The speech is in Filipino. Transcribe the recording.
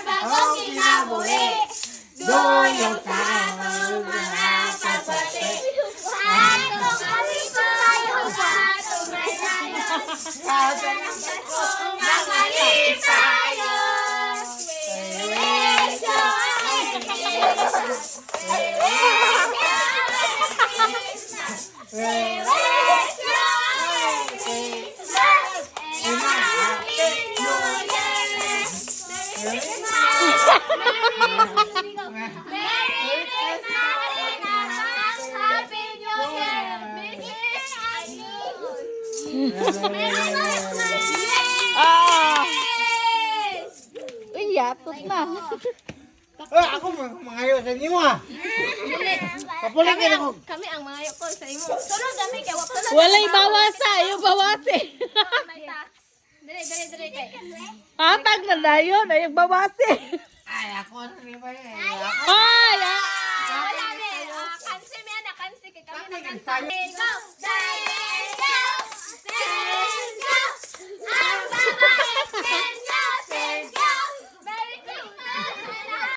bagong kinabuhi. Duyok sa akong mga kapatid. Atong alipayo sa atong layo. Sa akong mga lipayo. Uy, yatot na. Ako mangayo sa inyo ah. Kapulit ka ako. Kami ang mga yoko sa imo. Sulod kami kay wala. Walay bawasa, yung bawasi. Dali kay. Hatag na dayon, ay yung bawasi. Ay, ako na rin ba yun? Ay, Wala ni. Kansi mi ana kansi kay kami na kansi. Go.